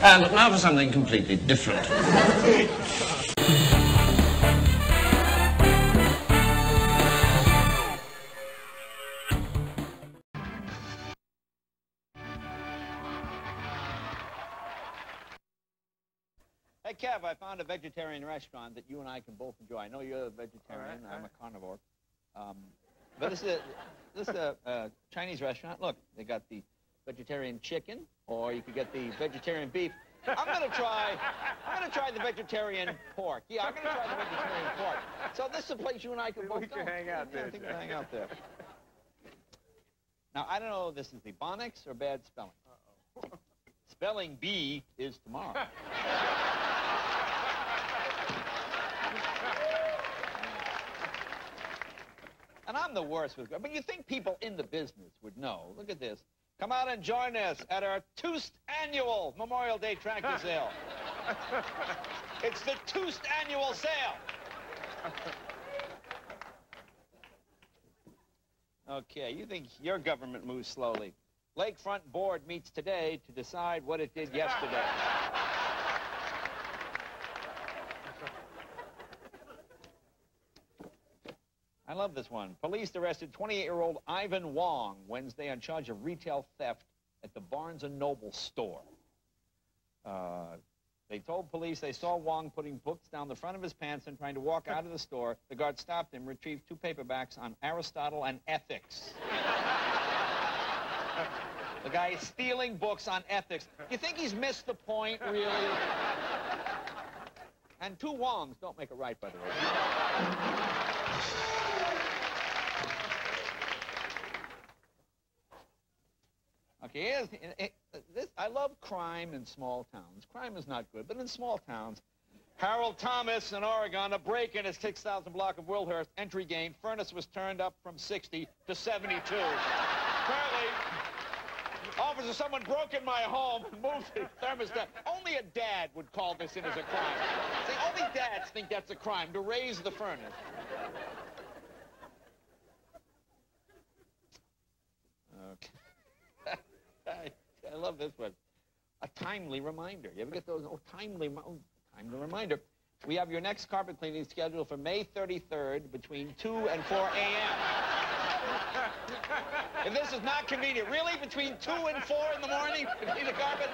And now for something completely different. Hey, Kev, I found a vegetarian restaurant that you and I can both enjoy. I know you're a vegetarian. Right, I'm a carnivore. But this is a Chinese restaurant. Look, they got the vegetarian chicken, or you could get the vegetarian beef. I'm gonna try the vegetarian pork. Yeah, I'm gonna try the vegetarian pork. So this is a place you and I can both go. Hang out there. I think we'll hang out there. Now, I don't know if this is Ebonics or bad spelling. Uh-oh. Spelling bee is tomorrow. And I'm the worst with, but you think people in the business would know. Look at this. Come out and join us at our 2nd annual Memorial Day tractor sale. It's the 2nd annual sale. Okay, you think your government moves slowly. Lakefront Board meets today to decide what it did yesterday. I love this one. Police arrested 28-year-old Ivan Wong Wednesday on charge of retail theft at the Barnes & Noble store. They told police they saw Wong putting books down the front of his pants and trying to walk out of the store. The guard stopped him, retrieved 2 paperbacks on Aristotle and ethics. The guy is stealing books on ethics. You think he's missed the point, really? And 2 Wongs don't make it right, by the way. Okay, I love crime in small towns. Crime is not good, but in small towns, Harold Thomas in Oregon, a break-in his 6,000 block of Wilhurst, entry gained. Furnace was turned up from 60 to 72. Apparently, officer, someone broke in my home and moved the thermostat. Only a dad would call this in as a crime. See, only dads think that's a crime, to raise the furnace. Okay. I love this one. A timely reminder. You ever get those? Oh, timely reminder. We have your next carpet cleaning scheduled for May 33rd between 2 and 4 a.m. If this is not convenient, really? Between 2 and 4 in the morning to clean the carpet?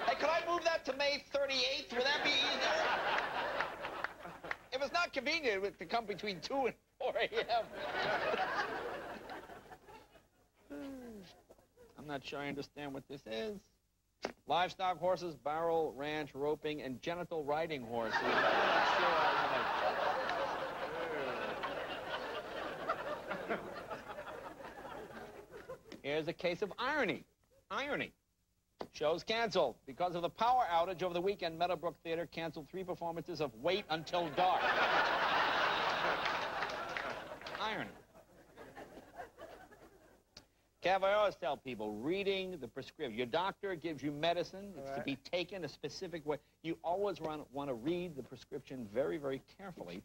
Hey, could I move that to May 38th? Would that be easier? If it's not convenient to come between 2 and 4 a.m. I'm not sure I understand what this is. Livestock, horses, barrel, ranch, roping, and genital riding horses. I'm not sure I want to... Here's a case of irony. Irony. Shows canceled. Because of the power outage over the weekend, Meadowbrook Theater canceled 3 performances of Wait Until Dark. Irony. Kev, I always tell people, reading the prescription. Your doctor gives you medicine. It's to be taken a specific way. You always want to read the prescription very, very carefully.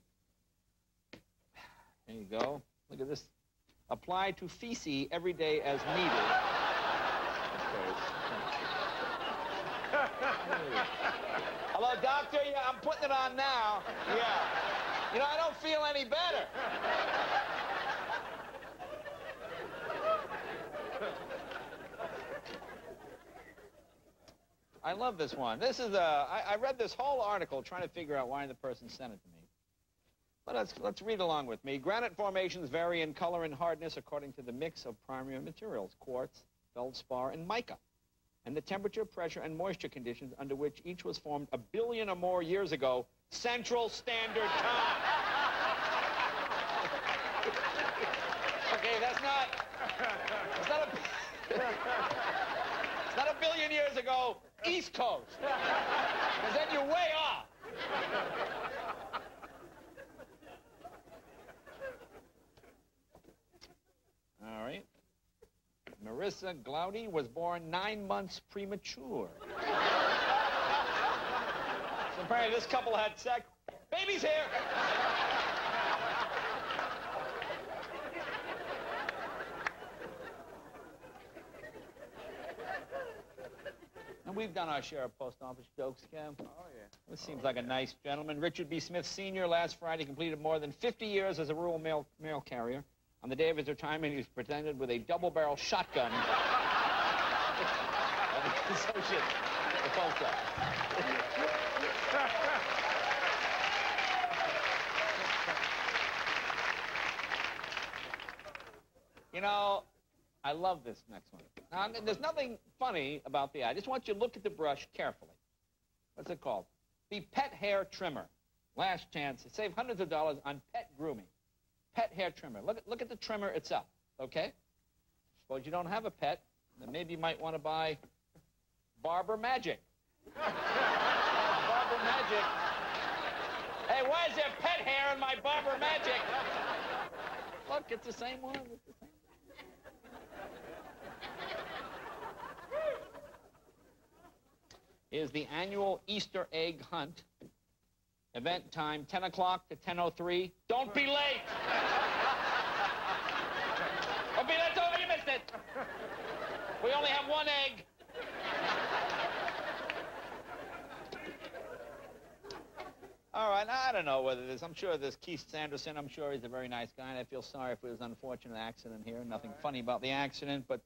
There you go. Look at this. Apply to feces every day as needed. Hello, doctor? Yeah, I'm putting it on now. Yeah. You know, I don't feel any better. I love this one. This is I read this whole article trying to figure out why the person sent it to me. But let's read along with me. Granite formations vary in color and hardness according to the mix of primary materials, quartz, feldspar, and mica, and the temperature, pressure, and moisture conditions under which each was formed 1 billion or more years ago, Central Standard Time. Okay, that's not it's not 1 billion years ago, East Coast. Because then you're way off. All right. Marissa Glaudy was born 9 months premature. So apparently this couple had sex. Baby's here! we've done our share of post office jokes, Kev. Oh, yeah. This seems like a nice gentleman. Richard B. Smith Sr. last Friday completed more than 50 years as a rural mail carrier. On the day of his retirement, he was presented with a double-barrel shotgun. Associate, the post office. You know, I love this next one. Now, there's nothing funny about the ad. I just want you to look at the brush carefully. What's it called? The Pet Hair Trimmer. Last chance to save hundreds of dollars on pet grooming. Pet hair trimmer. Look at the trimmer itself, okay? Suppose you don't have a pet, then maybe you might want to buy Barber Magic. Barber Magic. Hey, why is there pet hair in my Barber Magic? Look, it's the same one. It's the same. Is the annual Easter egg hunt. Event time, 10 o'clock to 10:03. Don't be late! Don't be late, over, you missed it! We only have one egg. All right, I don't know whether this, I'm sure this Keith Sanderson, I'm sure he's a very nice guy, and I feel sorry for his unfortunate accident here. Nothing funny about the accident, but,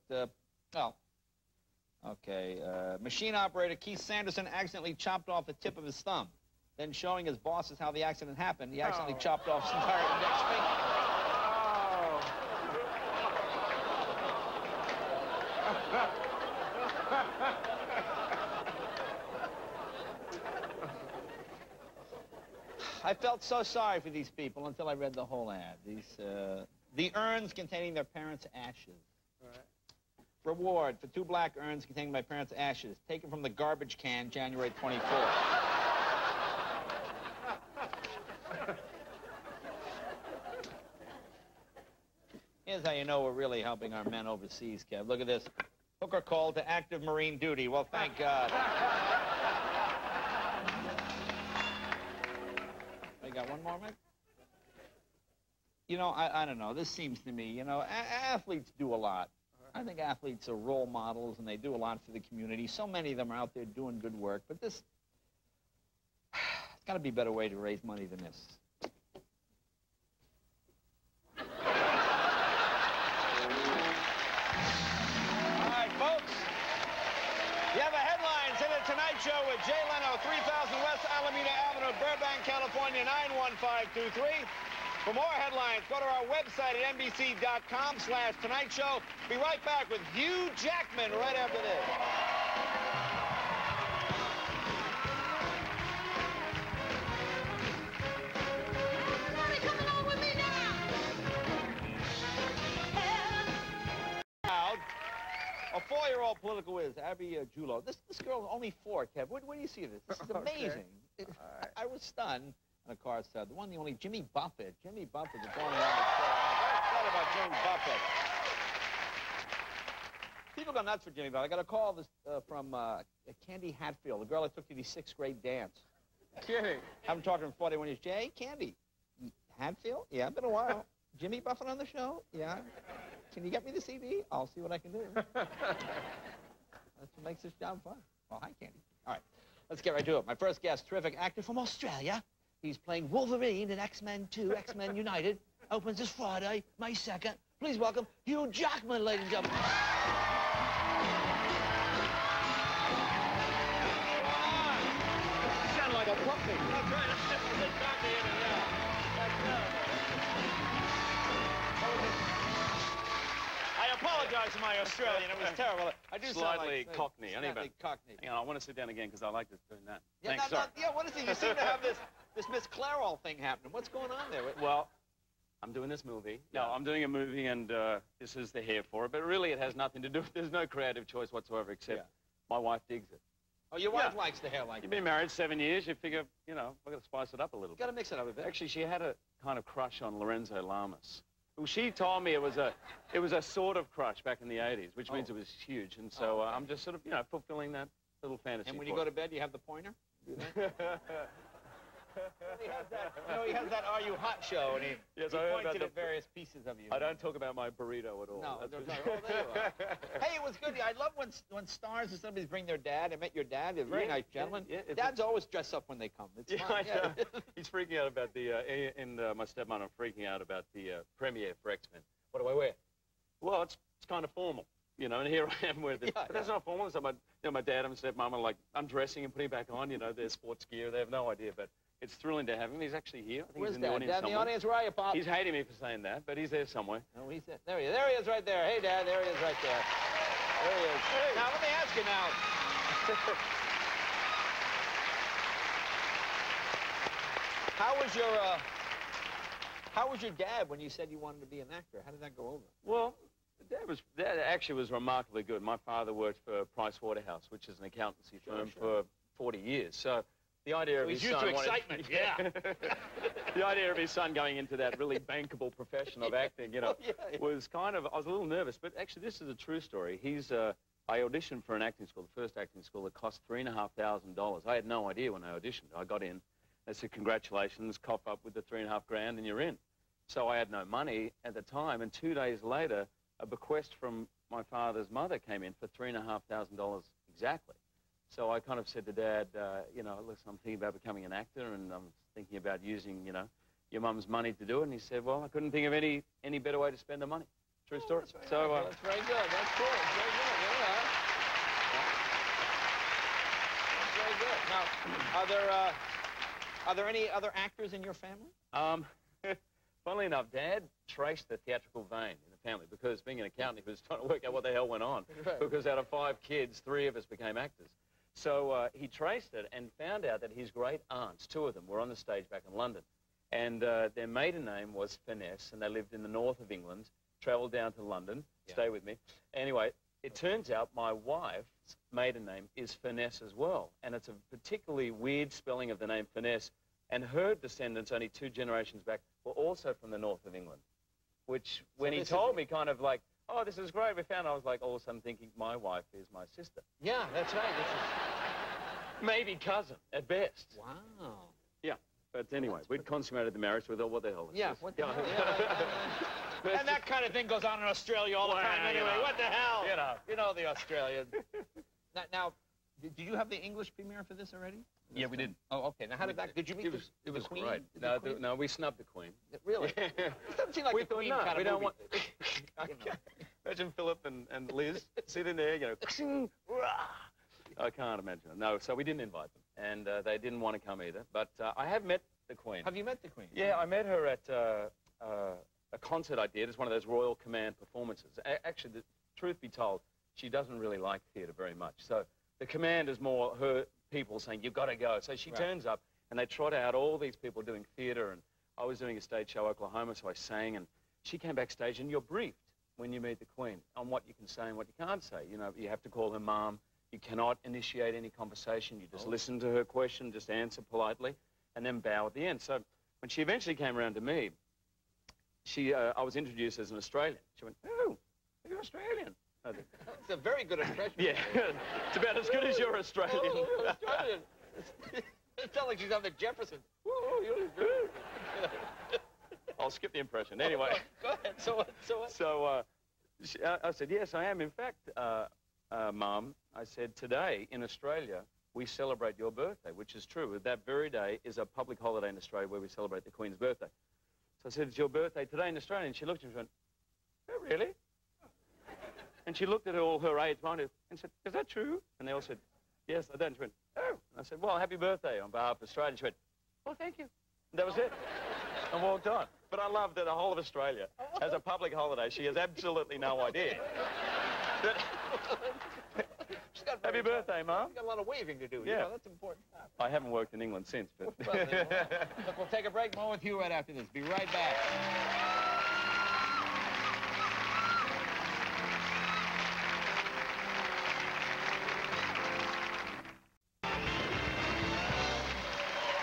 well, okay. Machine operator Keith Sanderson accidentally chopped off the tip of his thumb. Then showing his bosses how the accident happened, he accidentally chopped off his entire index finger. I felt so sorry for these people until I read the whole ad. The urns containing their parents' ashes. All right. Reward for 2 black urns containing my parents' ashes, taken from the garbage can January 24th. Here's how you know we're really helping our men overseas, Kev. Look at this. Hooker called to active Marine duty. Well, thank God. You got one more, Mike? You know, I don't know. This seems to me, you know, athletes do a lot. I think athletes are role models, and they do a lot for the community. So many of them are out there doing good work. But this, it's got to be a better way to raise money than this. You have a headlines in the Tonight Show with Jay Leno, 3000 West Alameda Avenue, Burbank, California, 91523. For more headlines, go to our website at NBC.com/Tonight Show. Be right back with Hugh Jackman right after this. Everybody come along with me now. A 4-year-old political whiz, Abby Julo. This girl's only 4, Kev. Where do you see this? This is amazing. Okay. I was stunned. And of course, the one, the only Jimmy Buffett. Jimmy Buffett is going around the show. I thought about Jimmy Buffett. People go nuts for Jimmy Buffett. I got a call from Candy Hatfield, the girl I took to the 6th grade dance. Kidding. Haven't talked to her in 41 years. Jay, Candy Hatfield? Yeah, been a while. Jimmy Buffett on the show? Yeah. Can you get me the CD? I'll see what I can do. That's what makes this job fun. Well, hi, Candy. All right, let's get right to it. My first guest, terrific actor from Australia. He's playing Wolverine in X-Men 2, X-Men United. Opens this Friday, May 2nd. Please welcome Hugh Jackman, ladies and gentlemen. You sound like a puppy. That's right. I'm definitely talking in and out. I apologize for my Australian. It was terrible. I do Slightly sound like, cockney. Slightly cockney. Hang on, I want to sit down again because I like this doing that. Yeah, Thanks, no, sir. yeah, what is it? You seem to have this Miss Clairol thing happening. What's going on there? Well, I'm doing this movie. No, I'm doing a movie, and this is the hair for it. But really, it has nothing to do with. There's no creative choice whatsoever, except my wife digs it. Oh, your wife likes the hair like You've that. been married 7 years. You figure, you know, we've got to spice it up a little. Got to mix it up a bit. Actually, she had a kind of crush on Lorenzo Lamas. Well, she told me it was a sort of crush back in the 80s, which means it was huge. And so I'm just sort of, you know, fulfilling that little fantasy. And when you go to bed, you have the pointer? Do that? He has that Are You Hot show, and he pointed at various pieces of you. I don't talk about my burrito at all. No, there you are. Hey, it was good. I love when stars or somebody bring their dad. I met your dad. He's a very nice gentleman. Dads always dress up when they come. It's fun. I know. He's freaking out about my stepmom, I'm freaking out about the premiere for XMEN. What do I wear? Well, it's kind of formal. You know, and here I am with it. But that's not formal. So my dad and stepmom are like undressing and putting it back on, their sports gear. They have no idea, but it's thrilling to have him. He's actually here. I think he's in the audience somewhere. Dad in the audience, where are you, Pop? He's hating me for saying that, but he's there somewhere. No, he's there. There he is right there. Hey, Dad, there he is right there. There he is. Hey. Now, let me ask you now. How was your dad when you said you wanted to be an actor? How did that go over? Well, Dad actually was remarkably good. My father worked for Price Waterhouse, which is an accountancy firm for 40 years. So the idea of his son... He's used to excitement, The idea of his son going into that really bankable profession of acting, was kind of... I was a little nervous, but actually this is a true story. I auditioned for an acting school, the first acting school that cost $3,500. I had no idea when I auditioned. I got in. They said, congratulations, cough up with the $3,500 and you're in. So I had no money at the time, and 2 days later, a bequest from my father's mother came in for $3,500 exactly. So I kind of said to Dad, listen, I'm thinking about becoming an actor, and I'm thinking about using, your mum's money to do it. And he said, well, I couldn't think of any better way to spend the money. True story. That's very nice. That's very good. That's cool. That's very good. That's very good. Now, are there any other actors in your family? Funnily enough, Dad traced the theatrical vein in the family because being an accountant, he was trying to work out what the hell went on. Because out of 5 kids, 3 of us became actors. So he traced it and found out that his great aunts, 2 of them, were on the stage back in London. And their maiden name was Finesse, and they lived in the north of England, travelled down to London. Stay with me. Anyway, it turns out my wife's maiden name is Finesse as well. And it's a particularly weird spelling of the name Finesse. And her descendants, only 2 generations back, were also from the north of England. Which, when he told me, kind of like, oh, this is great, we found, I was like, all of a sudden thinking, my wife is my sister. Yeah, that's right. Maybe cousin, at best. Wow. Yeah, but anyway, we'd consummated the marriage with what the hell is this? What the hell? And that kind of thing goes on in Australia all the time anyway. What the hell? You know the Australians. Now, did you have the English premiere for this already? Yeah, we did. Oh, okay. Now, how did that... Did you meet it was the Queen? Great. No, we snubbed the Queen. Really? It doesn't seem like the Queen kind of movie. Don't want... Imagine Philip and Liz sitting there, I can't imagine it. No, so we didn't invite them, and they didn't want to come either. But I have met the Queen. Have you met the Queen? Yeah, I met her at a concert I did. It's one of those Royal Command performances. Actually, the truth be told, she doesn't really like theatre very much. So the command is more her people saying, you've got to go. So she turns up, and they trot out all these people doing theatre, and I was doing a stage show, Oklahoma, so I sang, and she came backstage, and you're briefed when you meet the Queen on what you can say and what you can't say. You have to call her Mom. You cannot initiate any conversation. You just listen to her question, just answer politely, and then bow at the end. So when she eventually came around to me, I was introduced as an Australian. She went, oh, you're Australian. It's a very good impression. Yeah, it's about as good as your Australian. Oh, you're Australian. It sounds like she's on the Jefferson. Oh, you're Australian. I'll skip the impression. Anyway. Go ahead. So what? So I said, yes, I am. In fact, Mom, I said, today in Australia, we celebrate your birthday, which is true. That very day is a public holiday in Australia where we celebrate the Queen's birthday. So I said, it's your birthday today in Australia. And she looked at me and went, oh, really? And she looked at all her aides behind her and said, is that true? And they all said, yes, I did. And she went, oh. And I said, well, happy birthday on behalf of Australia. And she went, oh, thank you. And that was it. And walked on. But I love that the whole of Australia has a public holiday. She has absolutely no idea. Happy birthday, Mom. She's got a lot of waving to do. Yeah. That's important. I haven't worked in England since. But Look, we'll take a break. More with Hugh right after this. Be right back.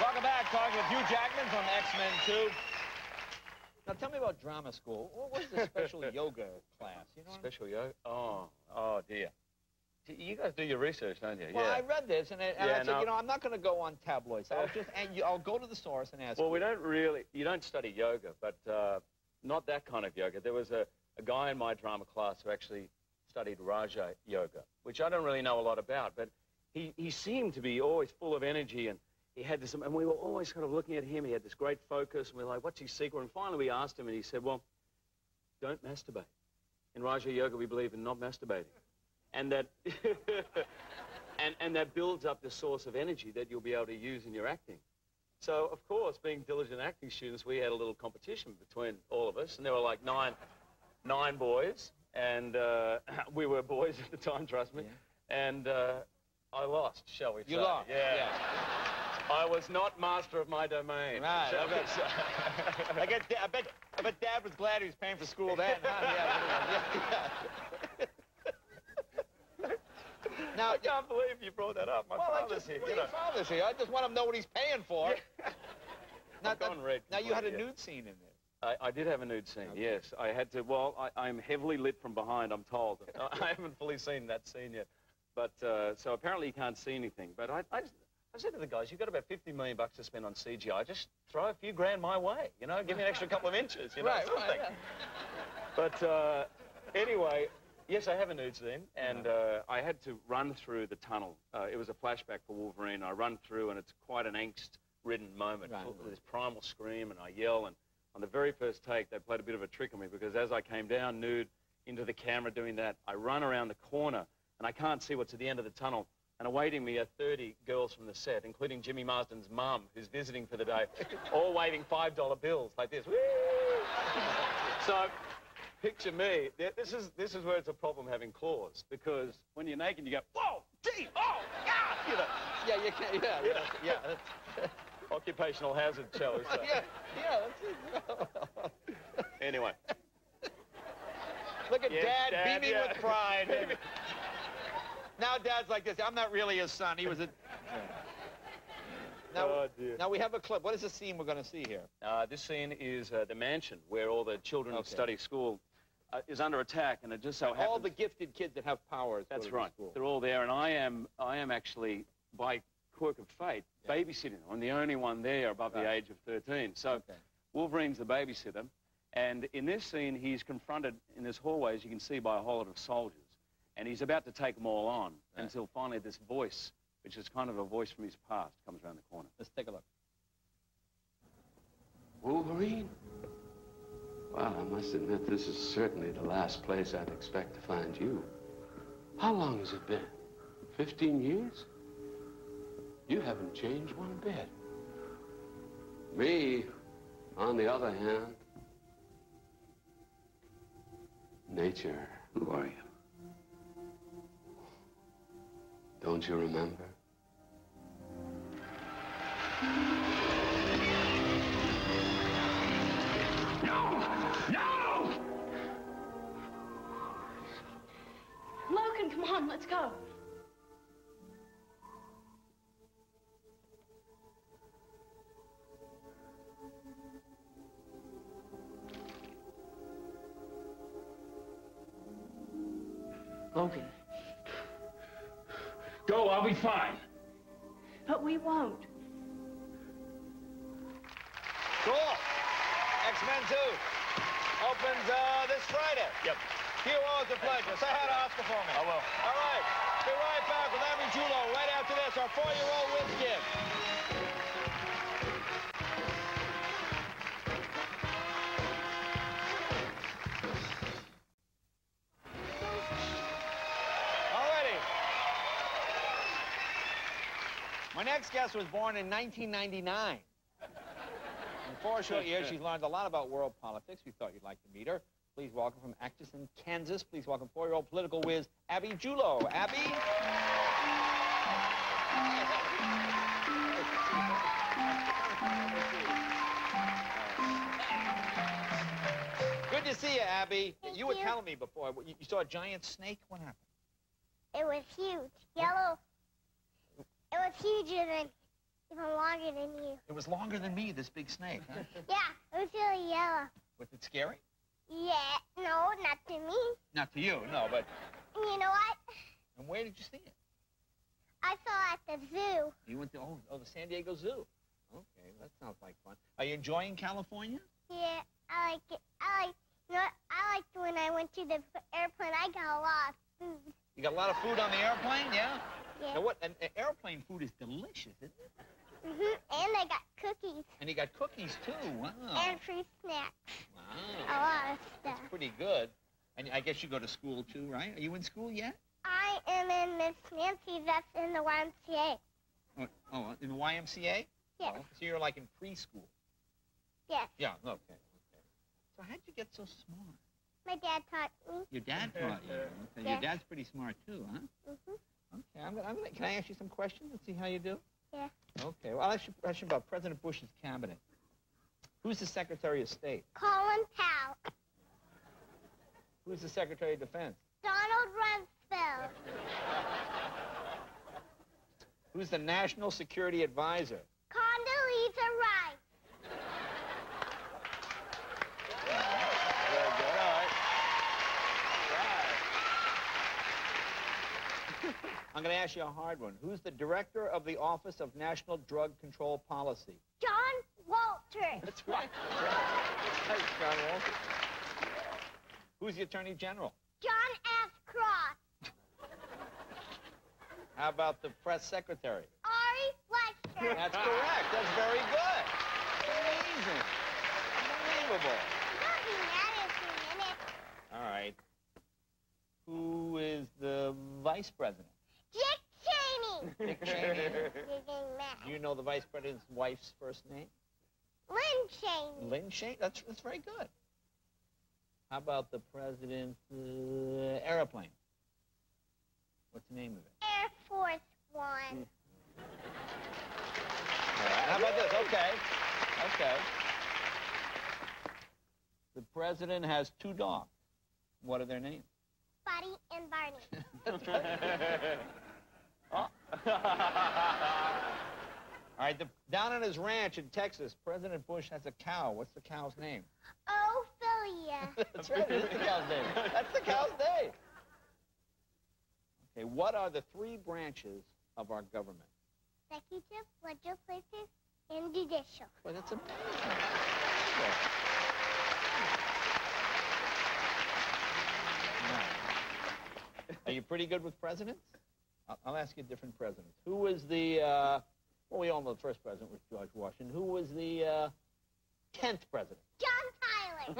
Welcome back. Talking with Hugh Jackman from XMEN 2. Now, tell me about drama school. What was the special yoga class? You know special yoga? Oh, dear. You guys do your research, don't you? Well, yeah. I read this, and I said, you know, I'm not going to go on tabloids. I'll go to the source and ask. Well, you don't study yoga, but not that kind of yoga. There was a guy in my drama class who actually studied Raja Yoga, which I don't really know a lot about, but he seemed to be always full of energy, and he had this, and we were always kind of looking at him. He had this great focus, and we were like, what's his secret? And finally we asked him, and he said, well, don't masturbate. In Raja Yoga, we believe in not masturbating. And that, and that builds up the source of energy that you'll be able to use in your acting. So, of course, being diligent acting students, we had a little competition between all of us, and there were like nine boys, and we were boys at the time, trust me, and I lost, shall we say. You lost? Yeah. I was not master of my domain. Right. I bet Dad was glad he was paying for school then. Huh? Now, I can't believe you brought that up. My father's here. Your father's here. I just want him to know what he's paying for. Now, you had a nude scene in there. I did have a nude scene, yes. I had to, well, I'm heavily lit from behind, I'm told. I haven't fully seen that scene yet. But, so apparently you can't see anything. But I said to the guys, you've got about $50 million to spend on CGI. Just throw a few grand my way, you know? Give me an extra couple of inches, you know, something. Right. But anyway, yes, I have a nude scene, and I had to run through the tunnel. It was a flashback for Wolverine. I run through, and it's quite an angst-ridden moment. Right. This primal scream, and I yell, and on the very first take, they played a bit of a trick on me, because as I came down nude into the camera doing that, I run around the corner, and I can't see what's at the end of the tunnel, and awaiting me are 30 girls from the set, including Jimmy Marsden's mum, who's visiting for the day, all waving $5 bills like this. Woo! So, picture me. This is where it's a problem having claws, because when you're naked, you go, whoa, gee, oh, yeah, you know. Yeah, you can, yeah. Occupational hazard, shall we say. That's it. Anyway. Look at Dad beaming with pride. Now Dad's like this. I'm not really his son. He was a... Now we have a clip. What is the scene we're going to see here? This scene is the mansion where all the children who study school is under attack, and it just so happens... All the gifted kids that have powers. That's right. They're all there, and I am actually, by quirk of fate, babysitting them. I'm the only one there above the age of 13. So Wolverine's the babysitter, and in this scene, he's confronted in this hallway, as you can see, by a whole lot of soldiers, and he's about to take them all on until finally this voice, which is kind of a voice from his past, comes around the corner. Let's take a look. Wolverine? Well, I must admit, this is certainly the last place I'd expect to find you. How long has it been? 15 years? You haven't changed one bit. Me, on the other hand, nature. Who are you? Don't you remember? No! Logan, come on, let's go. Logan. Go, I'll be fine. But we won't. Cool. X-Men 2 opens this Friday. Yep. Hugh, always a pleasure. Say hi to Oscar for me. I will. All right. Be right back with Abby Julo right after this, our 4-year-old whiz kid. My next guest was born in 1999. In 4 short years, she's learned a lot about world politics. We thought you'd like to meet her. Please welcome from Atchison, Kansas. Please welcome 4-year-old political whiz, Abby Julo. Abby? Good to see you, Abby. Thank You were you. telling me before, you saw a giant snake? What happened? It was huge. Yellow. It was huger than, even longer than you. It was longer than me, this big snake, huh? Yeah, it was really yellow. Was it scary? Yeah, no, not to me. Not to you, no, but... You know what? And where did you see it? I saw it at the zoo. You went to, the San Diego Zoo. Okay, that sounds like fun. Are you enjoying California? Yeah, I like it. I liked when I went to the airplane. I got a lot of food. You got a lot of food on the airplane, yeah? Yeah. Now what? And airplane food is delicious, isn't it? And I got cookies. And you got cookies too. Wow. And free snacks. Wow. A lot of stuff. That's pretty good. And I guess you go to school too, right? Are you in school yet? I am in Miss Nancy. That's in the YMCA. Oh, in the YMCA? Yes. Oh, so you're like in preschool. Yes. Yeah. Okay. So how'd you get so smart? My dad taught me. Your dad taught you. Okay. Yes. Your dad's pretty smart too, huh? Okay. Can I ask you some questions and see how you do? Yeah. Okay. Well, I'll ask you a question about President Bush's cabinet. Who's the Secretary of State? Colin Powell. Who's the Secretary of Defense? Donald Rumsfeld. Who's the National Security Advisor? Condoleezza Rice. Very good. All right. I'm going to ask you a hard one. Who's the Director of the Office of National Drug Control Policy? John Walters. That's right. That's John Walters. Who's the Attorney General? John F. Cross. How about the Press Secretary? Ari Fleischer. That's correct. That's very good. Amazing. Unbelievable. Nothing that in it. All right. Who is the Vice President? Dick Cheney. Dick Cheney. You're getting mad. Do you know the Vice President's wife's first name? Lynn Cheney. Lynn Cheney. That's very good. How about the President's airplane? What's the name of it? Air Force One. All right. How about this? Okay. Okay. The President has 2 dogs. What are their names? Buddy and Barney. Oh. All right, down on his ranch in Texas, President Bush has a cow. What's the cow's name? Ophelia. That's right, it is the cow's name. That's the cow's name. Okay, what are the 3 branches of our government? Executive, legislative, and judicial. Boy, that's amazing. Are you pretty good with presidents? I'll ask you different presidents. Who was the, well, we all know the first president was George Washington. Who was the 10th president? John Tyler.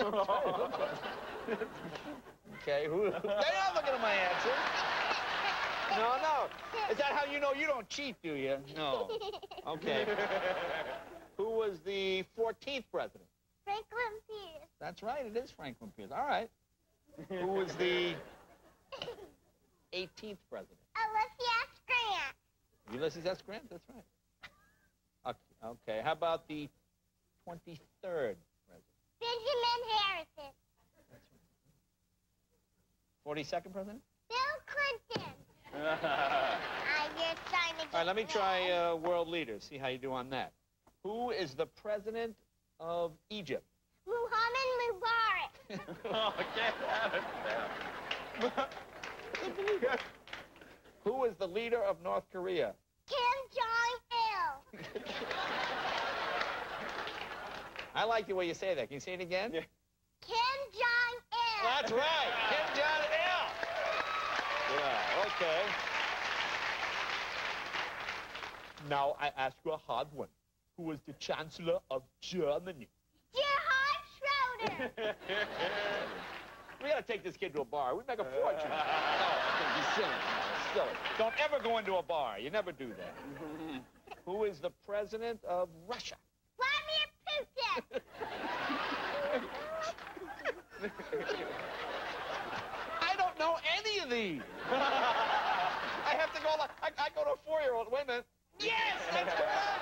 Okay, who? You're not looking at my answer. No. Is that how you know you don't cheat, do you? No. Okay. Who was the 14th president? Franklin Pierce. That's right, it is Franklin Pierce. All right. Who was the 18th president? Ulysses S. Grant. Ulysses S. Grant, that's right. Okay, how about the 23rd president? Benjamin Harrison. That's right. 42nd president? Bill Clinton. You're trying to get All right, let me mad. try world leaders, see how you do on that. Who is the president of Egypt? Muhammad Mubarak. Oh, get out of there. Who is the leader of North Korea? Kim Jong-il. I like the way you say that. Can you say it again? Yeah. Kim Jong-il. That's right. Kim Jong-il. Yeah, okay. Now I ask you a hard one. Who was the Chancellor of Germany? Gerhard Schroeder. We gotta take this kid to a bar. We make a fortune. No, he's silly. Silly. Don't ever go into a bar. You never do that. Who is the president of Russia? Vladimir Putin. I don't know any of these. I have to go. I go to a 4-year-old. Wait a minute. Yes, that's correct.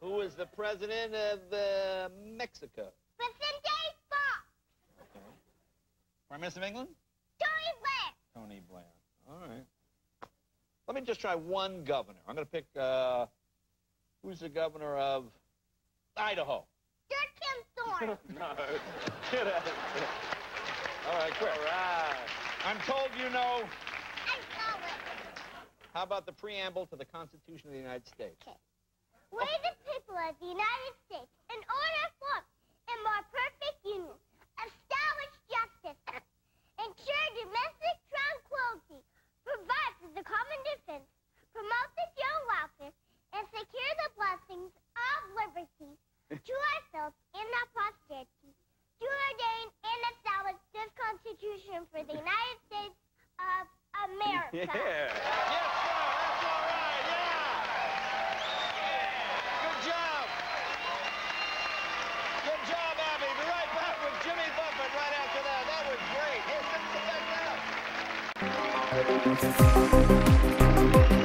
Who is the president of Mexico? Vicente Fox. Okay. Prime Minister of England? Tony Blair. Tony Blair. All right. Let me just try one governor. I'm going to pick, who's the governor of Idaho? Dirk Kim Thorne. No. Get out of there. All right, quick. All right. All I'm told you know. I saw it. How about the preamble to the Constitution of the United States? Okay. We, the people of the United States, in order to form a more perfect union, establish justice, ensure domestic tranquility, provide for the common defense, promote the general welfare, and secure the blessings of liberty to ourselves and our posterity, to ordain and establish this Constitution for the United States of America. Yeah. Yes, sir. That's all right. Yeah. Good job. Good job, Abby. Be right back with Jimmy Buffett right after that. That was great. Here, sit back down.